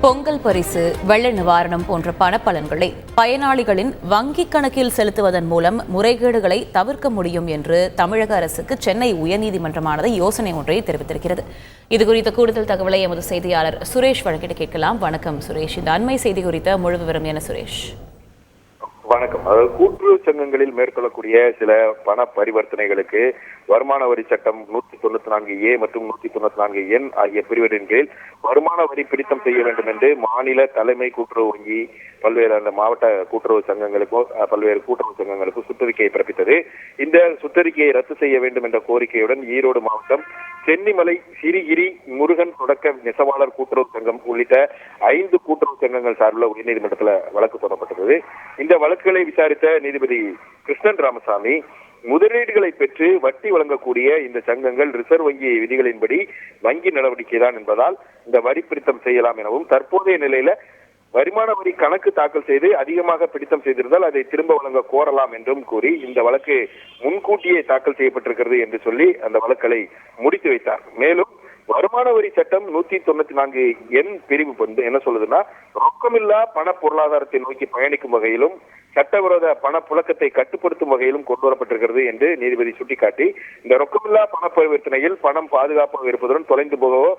பொங்கல் பரிசு, வெள்ள நிவாரணம் போன்ற பணப்பலன்களை பயனாளிகளின் வங்கிக் கணக்கில் செலுத்துவதன் மூலம் முறைகேடுகளை தவிர்க்க முடியும் என்று தமிழக அரசுக்கு சென்னை உயர்நீதிமன்றமானது யோசனை ஒன்றை தெரிவித்திருக்கிறது. இதுகுறித்த கூடுதல் தகவலை எமது செய்தியாளர் சுரேஷ் வழங்கிட்டு கேட்கலாம். வணக்கம் சுரேஷ், இந்த அண்மை செய்தி குறித்த முழு விவரம் என்ன சுரேஷ்? வணக்கம். அதாவது கூட்டுறவு சங்கங்களில் மேற்கொள்ளக்கூடிய சில பண பரிவர்த்தனைகளுக்கு வருமான வரி சட்டம் 194A மற்றும் 194N ஆகிய பிரிவுகளின் கீழ் வருமான வரி பிடித்தம் செய்ய வேண்டும் என்று மாநில தலைமை கூட்டுறவு வங்கி பல்வேறு அந்த மாவட்ட கூட்டுறவு சங்கங்களுக்கும் பல்வேறு கூட்டுறவு சங்கங்களுக்கும் சுற்றறிக்கையை பிறப்பித்தது. இந்த சுற்றறிக்கையை ரத்து செய்ய வேண்டும் என்ற கோரிக்கையுடன் ஈரோடு மாவட்டம் சென்னிமலை சிறிகிரி முருகன் தொடக்க நெசவாளர் கூட்டுறவு சங்கம் உள்ளிட்ட 5 கூட்டுறவு சங்கங்கள் சார்பில் உயர்நீதிமன்றத்தில் வழக்கு தொடரப்பட்டது. இந்த வழக்குகளை விசாரித்த நீதிபதி கிருஷ்ணன் ராமசாமி, முதலீடுகளை பெற்று வட்டி வழங்கக்கூடிய இந்த சங்கங்கள் ரிசர்வ் வங்கி விதிகளின்படி வங்கி நடவடிக்கை தான் என்பதால் இந்த வரி பிடித்தம் செய்யலாம் எனவும், தற்போதைய நிலையில வருமான வரி கணக்கு தாக்கல் செய்து அதிகமாக பிடித்தம் செய்திருந்தால் அதை திரும்ப வழங்க கோரலாம் என்றும் கூறி இந்த வழக்கு முன்கூட்டியே தாக்கல் செய்யப்பட்டிருக்கிறது என்று சொல்லி அந்த வழக்குகளை முடித்து வைத்தார். மேலும் வருமான வரி சட்டம் 194N பிரிவு என்ன சொல்லுதுன்னா, ரொக்கமில்லா பண பொருளாதாரத்தை நோக்கி பயணிக்கும் வகையிலும் சட்டவிரோத பண புழக்கத்தை கட்டுப்படுத்தும் வகையிலும் கொண்டு வரப்பட்டிருக்கிறது என்று நீதிபதி சுட்டிக்காட்டி, இந்த ரொக்கமில்லா பண பரிவர்த்தனையில் பணம் பாதுகாப்பாக இருப்பதுடன் தொலைந்து போகவோ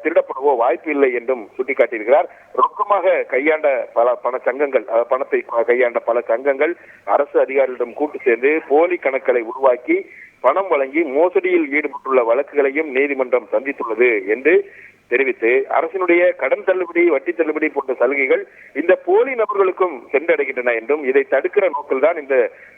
திருடப்படவோ வாய்ப்பு இல்லை என்றும் சுட்டிக்காட்டியிருக்கிறார். ரொக்கமாக கையாண்ட பல பணத்தை கையாண்ட பல சங்கங்கள் அரசு அதிகாரிகளிடம் கூட்டு சேர்ந்து போலி கணக்குகளை உருவாக்கி பணம் வழங்கி மோசடியில் ஈடுபட்டுள்ள வழக்குகளையும் நீதிமன்றம் சந்தித்துள்ளது என்று தெரிவித்து, அரசினுடைய கடன் தள்ளுபடி, வட்டி தள்ளுபடி போன்ற சலுகைகள் இந்த போலி நபர்களுக்கும் சென்றடைகின்றன என்றும், இதை தடுக்கிற நோக்கில் தான் இந்த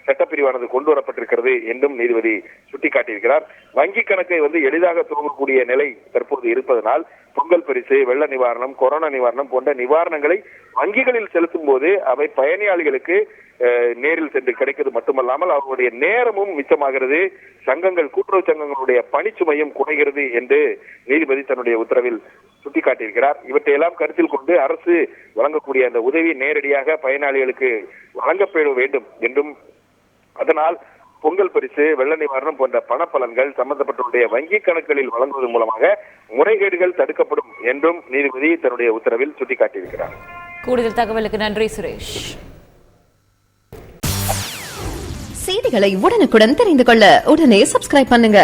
சட்டப்பிரிவானது கொண்டு வரப்பட்டிருக்கிறது என்றும் நீதிபதி சுட்டிக்காட்டியிருக்கிறார். வங்கி கணக்கை எளிதாக துவங்கக்கூடிய நிலை தற்போது இருப்பதனால் பொங்கல் பரிசு, வெள்ள நிவாரணம், கொரோனா நிவாரணம் போன்ற நிவாரணங்களை வங்கிகளில் செலுத்தும் போது அவை பயனாளிகளுக்கு நேரில் சென்று கிடைக்கிறது மட்டுமல்லாமல் அவர்களுடைய நேரமும் மிச்சமாகிறது, சங்கங்கள் கூட்டுறவு சங்கங்களுடைய பணிச்சுமையும் குறைகிறது என்று நீதிபதி தன்னுடைய உத்தரவில் சுட்டிக்காட்டியிருக்கிறார். இவற்றையெல்லாம் கருத்தில் கொண்டு அரசு வழங்கக்கூடிய அந்த உதவி நேரடியாக பயனாளிகளுக்கு வழங்கப்பட வேண்டும் என்றும், அதனால் பொங்கல் பரிசு, வெள்ள நிவாரணம் போன்ற பணப்பலன்கள் சம்பந்தப்பட்டவருடைய வங்கி கணக்குகளில் வழங்குவதன் மூலமாக முறைகேடுகள் தடுக்கப்படும் என்றும் நீதிபதி தன்னுடைய உத்தரவில் சுட்டிக்காட்டியிருக்கிறார். கூடுதல் தகவலுக்கு நன்றி சுரேஷ். செய்திகளை உடனுக்குடன் தெரிந்து கொள்ள உடனே சப்ஸ்கிரைப் பண்ணுங்க.